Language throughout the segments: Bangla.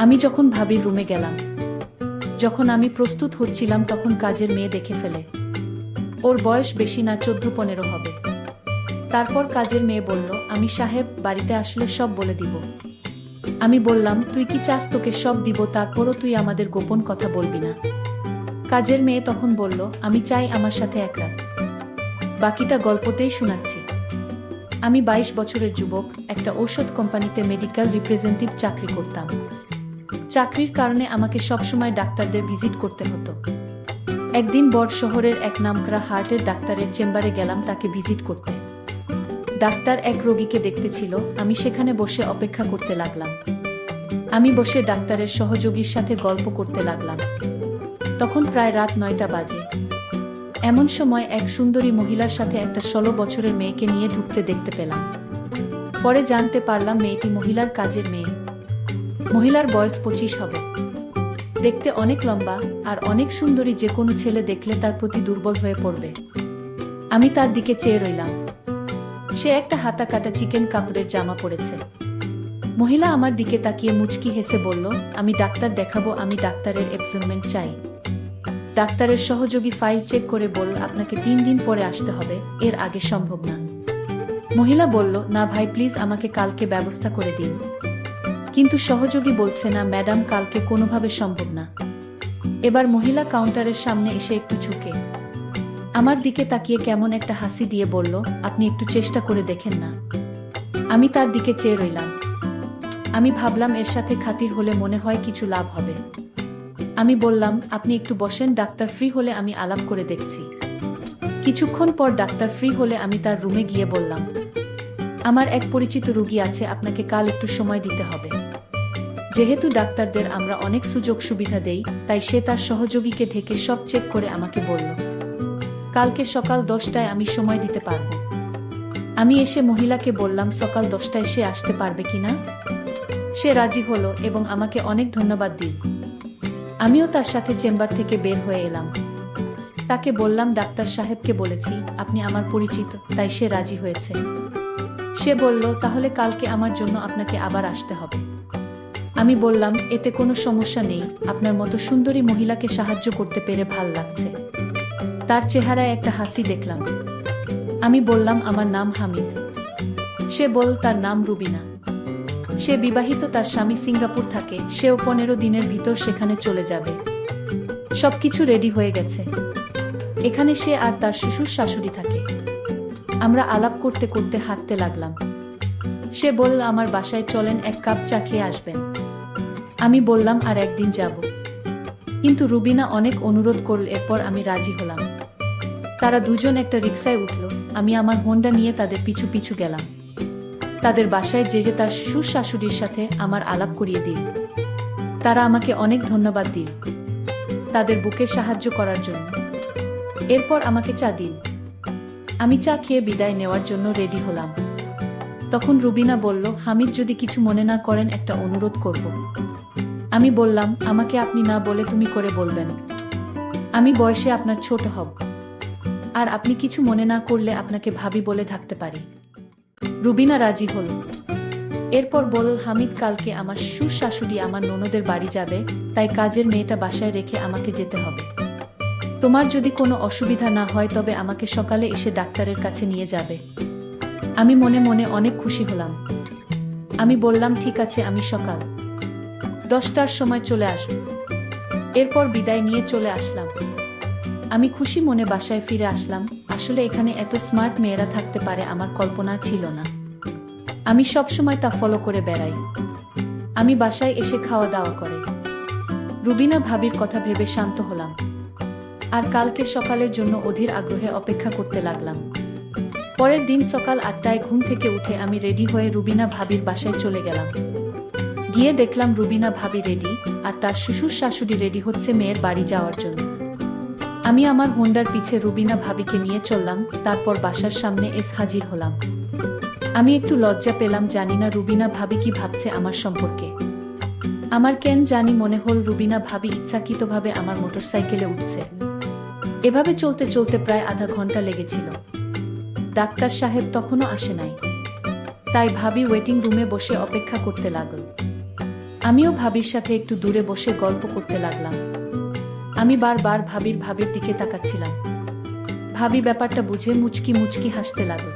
আমি যখন ভাবির রুমে গেলাম, যখন আমি প্রস্তুত হচ্ছিলাম তখন কাজের মেয়ে দেখে ফেলে। ওর বয়স বেশি না, 14-15 হবে। তারপর কাজের মেয়ে বলল, আমি সাহেব বাড়িতে আসলে সব বলে দিব। আমি বললাম, তুই কি চাস তোকে সব দিব, তারপরও তুই আমাদের গোপন কথা বলবি না? কাজের মেয়ে তখন বলল, আমি চাই আমার সাথে এক রাত, বাকিটা গল্পতেই শোনাচ্ছি। আমি 22 বছরের যুবক, একটা ঔষধ কোম্পানিতে মেডিকেল রিপ্রেজেন্টেটিভ চাকরি করতাম। চাকরির কারণে আমাকে সবসময় ডাক্তারদের ভিজিট করতে হতো। একদিন বড় শহরের এক নামকরা হার্টের ডাক্তারের চেম্বারে গেলাম তাকে ভিজিট করতে। ডাক্তার এক রোগীকে দেখতে ছিল, আমি সেখানে বসে অপেক্ষা করতে লাগলাম। আমি বসে ডাক্তারের সহযোগীর সাথে গল্প করতে লাগলাম। তখন প্রায় রাত 9টা বাজে। এমন সময় এক সুন্দরী মহিলার সাথে একটা 16 বছরের মেয়েকে নিয়ে ঢুকতে দেখতে পেলাম। পরে জানতে পারলাম মেয়েটি মহিলার কাজের মেয়ে। মহিলার বয়স 25 হবে। দেখতে অনেক লম্বা আর অনেক সুন্দরী, যে কোনো ছেলে দেখলে তার প্রতি দুর্বল হয়ে পড়বে। আমি তার দিকে চেয়ে রইলাম। সে একটা হাতা কাটা চিকেন কাপড়ের জামা পরেছে। মহিলা আমার দিকে তাকিয়ে মুচকি হেসে বলল, আমি ডাক্তার দেখাবো, আমি ডাক্তারের অ্যাপয়েন্টমেন্ট চাই। ডাক্তারের সহযোগী ফাইল চেক করে বলল, আপনাকে 3 দিন পরে আসতে হবে, এর আগে সম্ভব না। মহিলা বলল, না ভাই প্লিজ, আমাকে কালকে ব্যবস্থা করে দিন। কিন্তু সহযোগী বলছে, না ম্যাডাম, কালকে কোনোভাবে সম্ভব না। এবার মহিলা কাউন্টারের সামনে এসে একটু ঝুঁকে আমার দিকে তাকিয়ে কেমন একটা হাসি দিয়ে বলল, আপনি একটু চেষ্টা করে দেখেন না। আমি তার দিকে চেয়ে রইলাম। আমি ভাবলাম এর সাথে খাতির হলে মনে হয় কিছু লাভ হবে। আমি বললাম, আপনি একটু বসেন, ডাক্তার ফ্রি হলে আমি আলাপ করে দেখছি। কিছুক্ষণ পর ডাক্তার ফ্রি হলে আমি তার রুমে গিয়ে বললাম, আমার এক পরিচিত রোগী আছে, আপনাকে কাল একটু সময় দিতে হবে। যেহেতু ডাক্তারদের আমরা অনেক সুযোগ সুবিধা দেই, তাই সে তার সহযোগীকে ঢেকে সব চেক করে আমাকে বলল, কালকে সকাল 10টায় আমি সময় দিতে পারব। আমি এসে মহিলাকে বললাম, সকাল 10টায় সে আসতে পারবে কিনা। সে রাজি হলো এবং আমাকে অনেক ধন্যবাদ দিল। আমিও তার সাথে চেম্বার থেকে বের হয়ে এলাম। তাকে বললাম, ডাক্তার সাহেবকে বলেছি আপনি আমার পরিচিত, তাই সে রাজি হয়েছে। সে বলল, তাহলে কালকে আমার জন্য আপনাকে আবার আসতে হবে। আমি বললাম, এতে কোনো সমস্যা নেই, আপনার মতো সুন্দরী মহিলাকে সাহায্য করতে পেরে ভাল লাগছে। তার চেহারায় একটা হাসি দেখলাম। আমি বললাম, আমার নাম হামিদ। সে বলল, তার নাম রুবিনা। সে বিবাহিত, তার স্বামী সিঙ্গাপুর থাকে, সেও 15 দিনের ভিতর সেখানে চলে যাবে। সবকিছু রেডি হয়ে গেছে। এখানে সে আর তার শ্বশুর শাশুড়ি থাকে। আমরা আলাপ করতে করতে হাঁটতে লাগলাম। সে বলল, আমার বাসায় চলেন, এক কাপ চা খেয়ে আসবেন। আমি বললাম, আর একদিন যাব। কিন্তু রুবিনা অনেক অনুরোধ করল, এরপর আমি রাজি হলাম। তারা দুজন একটা রিকশায় উঠল। আমি আমার হোন্ডা নিয়ে তাদের পিছু পিছু গেলাম। তাদের বাসায় যেয়ে তার শ্বশুর শাশুড়ির সাথে আমার আলাপ করিয়ে দিল। তারা আমাকে অনেক ধন্যবাদ দিল তাদের বুকে সাহায্য করার জন্য। এরপর আমাকে চা দিল। আমি চা খেয়ে বিদায় নেওয়ার জন্য রেডি হলাম। তখন রুবিনা বলল, হামিদ, যদি কিছু মনে না করেন একটা অনুরোধ করব। আমি বললাম, আমাকে আপনি না বলে তুমি করে বলবেন। আমি বয়সে আপনার ছোট হব, আর আপনি কিছু মনে না করলে আপনাকে ভাবি বলে থাকতে পারি। রুবিনা রাজি হল। এরপর বলল, হামিদ, কালকে আমার শ্বশুর শাশুড়ি আমার ননদের বাড়ি যাবে, তাই কাজের মেয়েটা বাসায় রেখে আমাকে যেতে হবে। তোমার যদি কোনো অসুবিধা না হয় তবে আমাকে সকালে এসে ডাক্তারের কাছে নিয়ে যাবে। আমি মনে মনে অনেক খুশি হলাম। আমি বললাম, ঠিক আছে, আমি সকাল 10টার সময় চলে আসব। এরপর বিদায় নিয়ে চলে আসলাম। আমি খুশি মনে বাসায় ফিরে আসলাম। আসলে এখানে এত স্মার্ট মেয়েরা থাকতে পারে আমার কল্পনা ছিল না। আমি সব সময় তা ফলো করে বেড়াই। আমি বাসায় এসে খাওয়া দাওয়া করে রুবিনা ভাবির কথা ভেবে শান্ত হলাম। আর কালকে সকালের জন্য অধীর আগ্রহে অপেক্ষা করতে লাগলাম। পরের দিন সকাল 8টায় ঘুম থেকে উঠে আমি রেডি হয়ে রুবিনা ভাবির বাসায় চলে গেলাম। গিয়ে দেখলাম রুবিনা ভাবি রেডি, আর তার শ্বশুর শাশুড়ি রেডি হচ্ছে মেয়ের বাড়ি যাওয়ার জন্য। আমি আমার হোন্ডার পিছে রুবিনা ভাবিকে নিয়ে চললাম। তারপর বাসার সামনে এসে হাজির হলাম। আমি একটু লজ্জা পেলাম, জানি না রুবিনা ভাবি কি ভাবছে আমার সম্পর্কে। আমার কেন জানি মনে হল রুবিনা ভাবি ইচ্ছাকৃতভাবে আমার মোটরসাইকেলে উঠছে। এভাবে চলতে চলতে প্রায় আধা ঘন্টা লেগেছিল। ডাক্তার সাহেব তখনও আসে নাই, তাই ভাবি ওয়েটিং রুমে বসে অপেক্ষা করতে লাগল। আমিও ভাবির সাথে একটু দূরে বসে গল্প করতে লাগলাম। আমি বারবার ভাবির দিকে তাকাচ্ছিলাম। ভাবি ব্যাপারটা বুঝে মুচকি মুচকি হাসতে লাগল।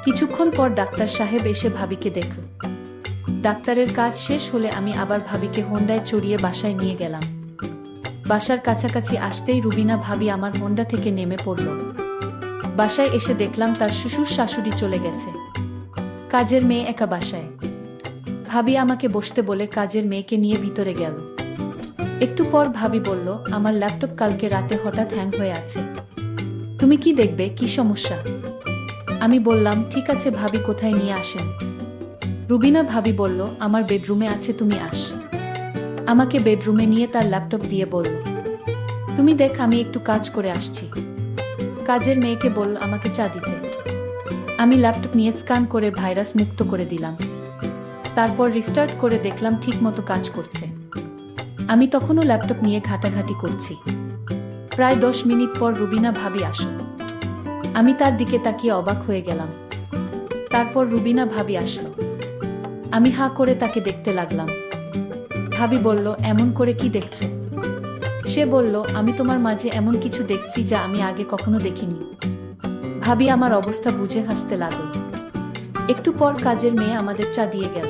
কিছুক্ষণ পর ডাক্তার সাহেব এসে ভাবিকে দেখল। ডাক্তারের কাজ শেষ হলে আমি আবার ভাবিকে হোন্ডায় চড়িয়ে বাসায় নিয়ে গেলাম। বাসার কাছাকাছি আসতেই রুবিনা ভাবি আমার হোন্ডা থেকে নেমে পড়ল। বাসায় এসে দেখলাম তার শ্বশুর শাশুড়ি চলে গেছে। কাজের মেয়ে একা বাসায়। ভাবি আমাকে বসতে বলে কাজের মেয়েকে নিয়ে ভিতরে গেল। একটু পর ভাবি বলল, আমার ল্যাপটপ কালকে রাতে হঠাৎ হ্যাং হয়ে আছে, তুমি কি দেখবে, কি সমস্যা? আমি বললাম, ঠিক আছে ভাবি, কোথায় নিয়ে আসেন? রুবিনা ভাবি বলল, আমার বেডরুমে আছে, তুমি আস। আমাকে বেডরুমে নিয়ে তার ল্যাপটপ দিয়ে বলল, তুমি দেখ, আমি একটু কাজ করে আসছি। কাজের মেয়েকে বলল আমাকে চা দিতে। আমি ল্যাপটপ নিয়ে স্ক্যান করে ভাইরাস মুক্ত করে দিলাম। তারপর রিস্টার্ট করে দেখলাম ঠিক মতো কাজ করছে। আমি তখনও ল্যাপটপ নিয়ে ঘাটাঘাটি করছি। প্রায় 10 মিনিট পর রুবিনা ভাবি আসল। আমি তার দিকে তাকিয়ে অবাক হয়ে গেলাম। তারপর রুবিনা ভাবি আসলো। আমি হাঁ করে তাকে দেখতে লাগলাম। ভাবি বলল, এমন করে কি দেখছো? সে বলল, আমি তোমার মাঝে এমন কিছু দেখছি যা আমি আগে কখনো দেখিনি। ভাবি আমার অবস্থা বুঝে হাসতে লাগল। একটু পর কাজের মেয়ে আমাদের চা দিয়ে গেল।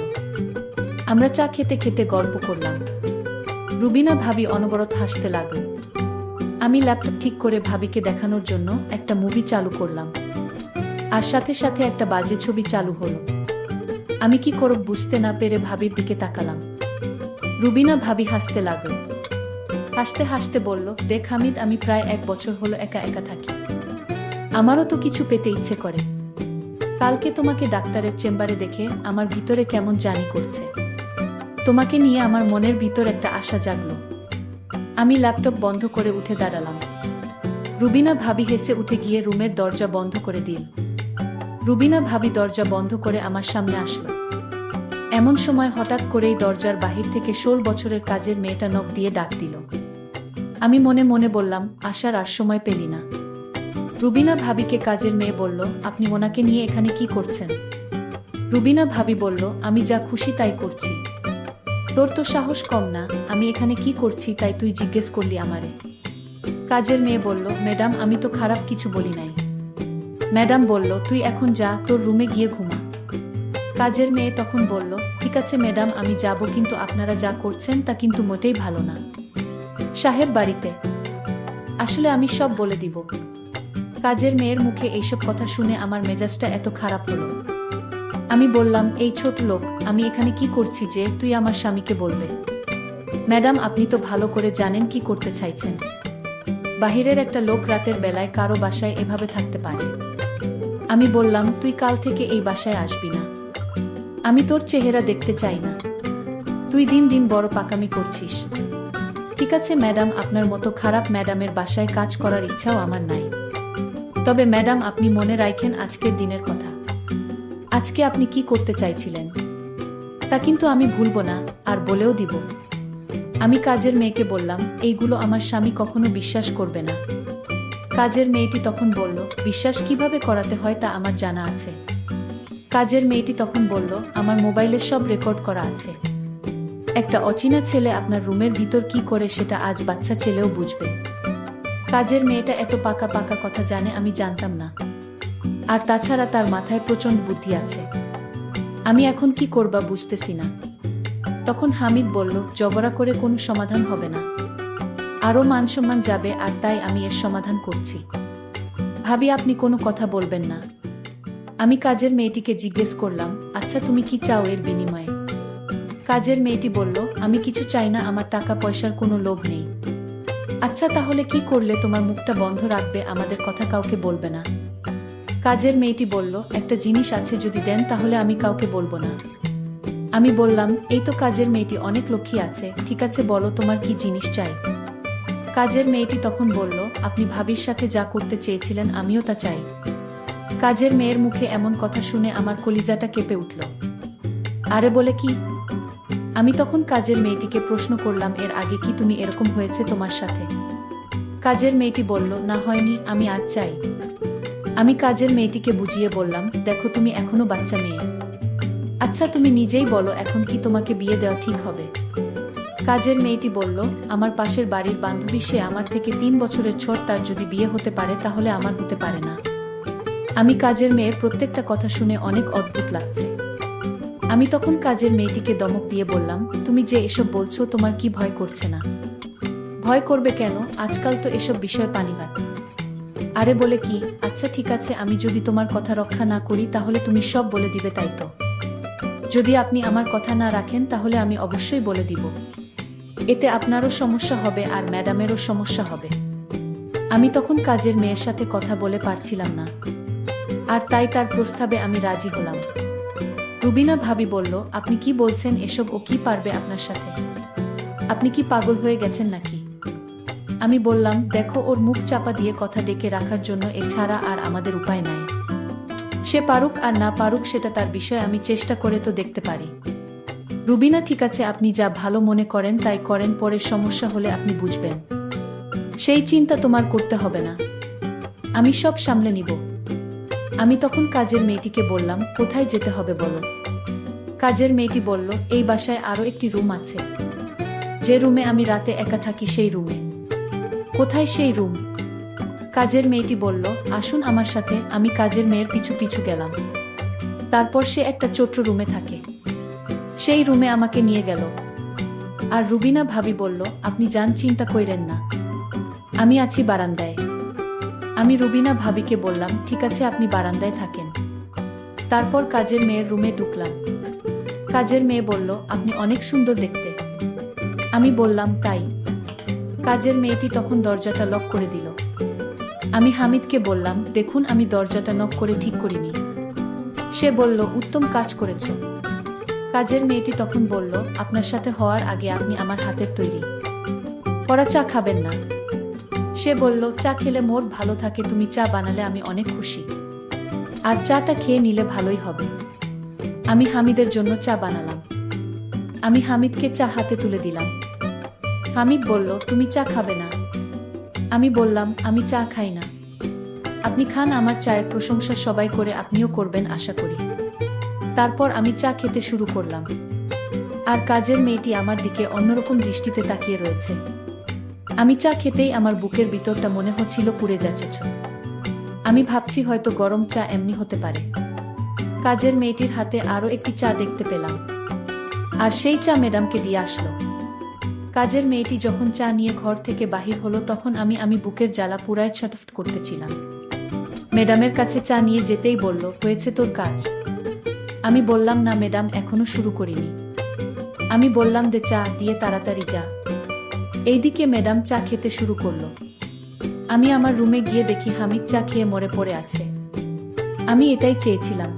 আমরা চা খেতে খেতে গল্প করলাম। রুবিনা ভাবি অনবরত হাসতে লাগল। আমি ল্যাপটপ ঠিক করে ভাবিকে দেখানোর জন্য একটা মুভি চালু করলাম। আর সাথে সাথে একটা বাজে ছবি চালু হলো। আমি কি করব বুঝতে না পেরে ভাবির দিকে তাকালাম। রুবিনা ভাবি হাসতে লাগল। হাসতে হাসতে বলল, দেখ হামিদ, আমি প্রায় 1 বছর হলো একা একা থাকি। আমারও তো কিছু পেতে ইচ্ছে করে। কালকে তোমাকে ডাক্তারের চেম্বারে দেখে আমার ভিতরে কেমন জানি করছে। তোমাকে নিয়ে আমার মনের ভিতর একটা আশা জাগলো। আমি ল্যাপটপ বন্ধ করে উঠে দাঁড়ালাম। রুবিনা ভাবি হেসে উঠে গিয়ে রুমের দরজা বন্ধ করে দিল। রুবিনা ভাবি দরজা বন্ধ করে আমার সামনে আসলো। এমন সময় হঠাৎ করেই দরজার বাহির থেকে 16 বছরের কাজের মেয়েটা নখ দিয়ে ডাক দিল। আমি মনে মনে বললাম, আসার আর সময় পেলি না। রুবিনা ভাবিকে কাজের মেয়ে বলল, আপনি ওনাকে নিয়ে এখানে কি করছেন? রুবিনা ভাবি বলল, আমি যা খুশি তাই করছি। তোর তো সাহস কম না, আমি এখানে কি করছি তাই তুই জিজ্ঞেস করলি আমারে? কাজের মেয়ে বলল, ম্যাডাম, আমি তো খারাপ কিছু বলি নাই। ম্যাডাম বলল, তুই এখন যা, তোর রুমে গিয়ে ঘুমা। কাজের মেয়ে তখন বলল, ঠিক আছে ম্যাডাম, আমি যাব, কিন্তু আপনারা যা করছেন তা কিন্তু মোটেই ভালো না। সাহেব বাড়িতে আসলে আমি সব বলে দিব। কাজের মেয়ের মুখে এইসব কথা শুনে আমার মেজাজটা এত খারাপ হলো। আমি বললাম, এই ছোট লোক, আমি এখানে কি করছি যে তুই আমার স্বামীকে বলবে? ম্যাডাম, আপনি তো ভালো করে জানেন কি করতে চাইছেন। বাহিরের একটা লোক রাতের বেলায় কারো বাসায় এভাবে থাকতে পারে? আমি বললাম, তুই কাল থেকে এই বাসায় আসবি না। আমি তোর চেহারা দেখতে চাই না। তুই দিন দিন বড় পাকামি করছিস। ঠিক আছে ম্যাডাম, আপনার মতো খারাপ ম্যাডামের বাসায় কাজ করার ইচ্ছাও আমার নাই। তবে ম্যাডাম, আপনি মনে রাখেন আজকের দিনের কথা। আজকে আপনি কি করতে চাইছিলেন তা কিন্তু আমি ভুলব না, আর বলেও দিব। আমি কাজের মেয়েকে বললাম, এইগুলো আমার স্বামী কখনো বিশ্বাস করবে না। কাজের মেয়েটি তখন বলল, বিশ্বাস কিভাবে করাতে হয় তা আমার জানা আছে। কাজের মেয়েটি তখন বলল, আমার মোবাইলে সব রেকর্ড করা আছে। একটা অচেনা ছেলে আপনার রুমের ভিতর কি করে সেটা আজ বাচ্চা ছেলেও বুঝবে। কাজের মেয়েটা এত পাকা পাকা কথা জানে আমি জানতাম না। আর তাছাড়া তার মাথায় প্রচণ্ড বুদ্ধি আছে। আমি এখন কি করবা বুঝতেছি না। তখন হামিদ বলল, ঝগড়া করে কোনো সমাধান হবে না, আরও মান সম্মান যাবে, আর তাই আমি এর সমাধান করছি। ভাবি, আপনি কোনো কথা বলবেন না। আমি কাজের মেয়েটিকে জিজ্ঞেস করলাম, আচ্ছা তুমি কি চাও এর বিনিময়ে? কাজের মেয়েটি বলল, আমি কিছু চাই না, আমার টাকা পয়সার কোনো লোভ নেই। আচ্ছা তাহলে কি করলে তোমার মুখটা বন্ধ রাখবে, আমাদের কথা কাউকে বলবে না? কাজের মেয়েটি বলল, একটা জিনিস আছে, যদি দেন তাহলে আমি কাউকে বলবো না। আমি বললাম, এই তো কাজের মেয়েটি অনেক লক্ষ্মী আছে, ঠিক আছে বলো তোমার কি জিনিস চাই। কাজের মেয়েটি তখন বলল, আপনি ভাবির সাথে যা করতে চেয়েছিলেন আমিও তা চাই। কাজের মেয়ের মুখে এমন কথা শুনে আমার কলিজাটা কেঁপে উঠল। আরে বলে কি? আমি তখন কাজের মেয়েটিকে প্রশ্ন করলাম, এর আগে কি তুমি এরকম হয়েছে তোমার সাথে? কাজের মেয়েটি বলল, না হয়নি, আমি আজ চাই। আমি কাজের মেয়েটিকে বুঝিয়ে বললাম, দেখো তুমি এখনো বাচ্চা মেয়ে। আচ্ছা তুমি নিজেই বলো এখন কি তোমাকে বিয়ে দেওয়া ঠিক হবে? কাজের মেয়েটি বলল, আমার পাশের বাড়ির বান্ধবী, সে আমার থেকে 3 বছরের ছোট, তার যদি বিয়ে হতে পারে তাহলে আমার হতে পারে না। আমি কাজের মেয়ের প্রত্যেকটা কথা শুনে অনেক অদ্ভুত লাগছে। আমি তখন কাজের মেয়েটিকে দমক দিয়ে বললাম, তুমি যে এসব বলছো তোমার কি ভয় করছে না? ভয় করবে কেন, আজকাল তো এসব বিষয় পানিভাত। আরে বলে কি, আচ্ছা ঠিক আছে, আমি যদি তোমার কথা রক্ষা না করি তাহলে তুমি সব বলে দিবে, তাই তো? যদি আপনি আমার কথা না রাখেন তাহলে আমি অবশ্যই বলে দিব। এতে আপনারও সমস্যা হবে আর ম্যাডামেরও সমস্যা হবে। আমি তখন কাজের মেয়ের সাথে কথা বলে পারছিলাম না, আর তাই তার প্রস্তাবে আমি রাজি হলাম। রুবিনা ভাবি বলল, আপনি কি বলছেন এসব? ও কি পারবে আপনার সাথে? আপনি কি পাগল হয়ে গেছেন নাকি? আমি বললাম, দেখো, ওর মুখ চাপা দিয়ে কথা ডেকে রাখার জন্য এছাড়া আর আমাদের উপায় নাই। সে পারুক আর না পারুক সেটা তার বিষয়, আমি চেষ্টা করে তো দেখতে পারি। রুবিনা, ঠিক আছে, আপনি যা ভালো মনে করেন তাই করেন, পরে সমস্যা হলে আপনি বুঝবেন। সেই চিন্তা তোমার করতে হবে না, আমি সব সামলে নিব। আমি তখন কাজের মেয়েটিকে বললাম, কোথায় যেতে হবে বলো? কাজের মেয়েটি বলল, এই বাসায় আরো একটি রুম আছে, যে রুমে আমি রাতে একা থাকি সেই রুমে। কোথায় সেই রুম? কাজের মেয়েটি বলল, আসুন আমার সাথে। আমি কাজের মেয়ের পিছু পিছু গেলাম। তারপর সে একটা ছোট্ট রুমে থাকে, সেই রুমে আমাকে নিয়ে গেল। আর রুবিনা ভাবি বলল, আপনি যান, চিন্তা কইরেন না, আমি আছি বারান্দায়। আমি রুবিনা ভাবিকে বললাম, ঠিক আছে, আপনি বারান্দায় থাকেন। তারপর কাজের মেয়ের রুমে ঢুকলাম। কাজের মেয়ে বলল, আপনি অনেক সুন্দর দেখতে। আমি বললাম, তাই? কাজের মেয়েটি তখন দরজাটা লক করে দিল। আমি হামিদকে বললাম, দেখুন, আমি দরজাটা নক করে ঠিক করিনি। সে বলল, উত্তম কাজ করেছ। কাজের মেয়েটি তখন বলল, আপনার সাথে হওয়ার আগে আপনি আমার হাতের তৈরি করা চা খাবেন না? সে বলল, চা খেলে মোর ভালো থাকে, তুমি চা বানালে আমি অনেক খুশি, আর চাটা খেয়ে নিলে ভালোই হবে। আমি হামিদের জন্য চা বানালাম। আমি হামিদকে চা হাতে তুলে দিলাম। হামিদ বলল, তুমি চা খাবে না? আমি বললাম, আমি চা খাই না। আপনি খান, আমার চায়ের প্রশংসা সবাই করে, আপনিও করবেন আশা করি। তারপর আমি চা খেতে শুরু করলাম, আর কাজের মেয়েটি আমার দিকে অন্যরকম দৃষ্টিতে তাকিয়ে রয়েছে। আমি চা খেতেই আমার বুকের ভিতরটা মনে হচ্ছিল পুড়ে যাচ্ছে। আমি ভাবছি হয়তো গরম চা এমনি হতে পারে। কাজের মেয়েটির হাতে আরো একটি চা দেখতে পেলাম, আর সেই চা ম্যাডামকে দিয়ে আসলো। কাজের মেয়েটি যখন চা নিয়ে ঘর থেকে বাহির হলো তখন আমি বুকের জ্বালা পুরায় ছটফট করতেছিলাম। ম্যাডামের কাছে চা নিয়ে যেতেই বলল, হয়েছে তোর কাজ? আমি বললাম, না ম্যাডাম, এখনো শুরু করিনি। আমি বললাম, দে চা, দিয়ে তাড়াতাড়ি যা। এইদিকে ম্যাডাম চা খেতে শুরু করলো। আমি আমার রুমে গিয়ে দেখি হামিদ চা খেয়ে মরে পড়ে আছে। আমি এটাই চেয়েছিলাম।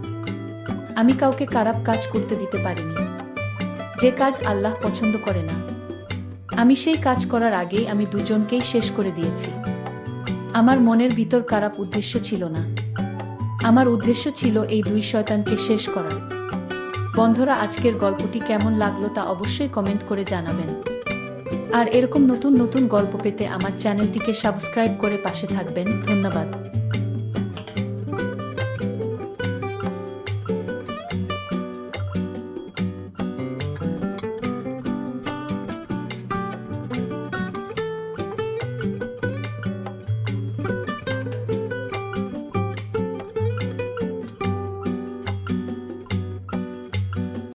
আমি কাউকে খারাপ কাজ করতে দিতে পারিনি, যে কাজ আল্লাহ পছন্দ করে না। আমি সেই কাজ করার আগেই আমি দুজনকেই শেষ করে দিয়েছি। আমার মনের ভিতর খারাপ উদ্দেশ্য ছিল না, আমার উদ্দেশ্য ছিল এই দুই শয়তানকে শেষ করা। বন্ধুরা, আজকের গল্পটি কেমন লাগলো তা অবশ্যই কমেন্ট করে জানাবেন। আর এরকম নতুন নতুন গল্প পেতে আমার চ্যানেলটিকে সাবস্ক্রাইব করে পাশে থাকবেন। ধন্যবাদ।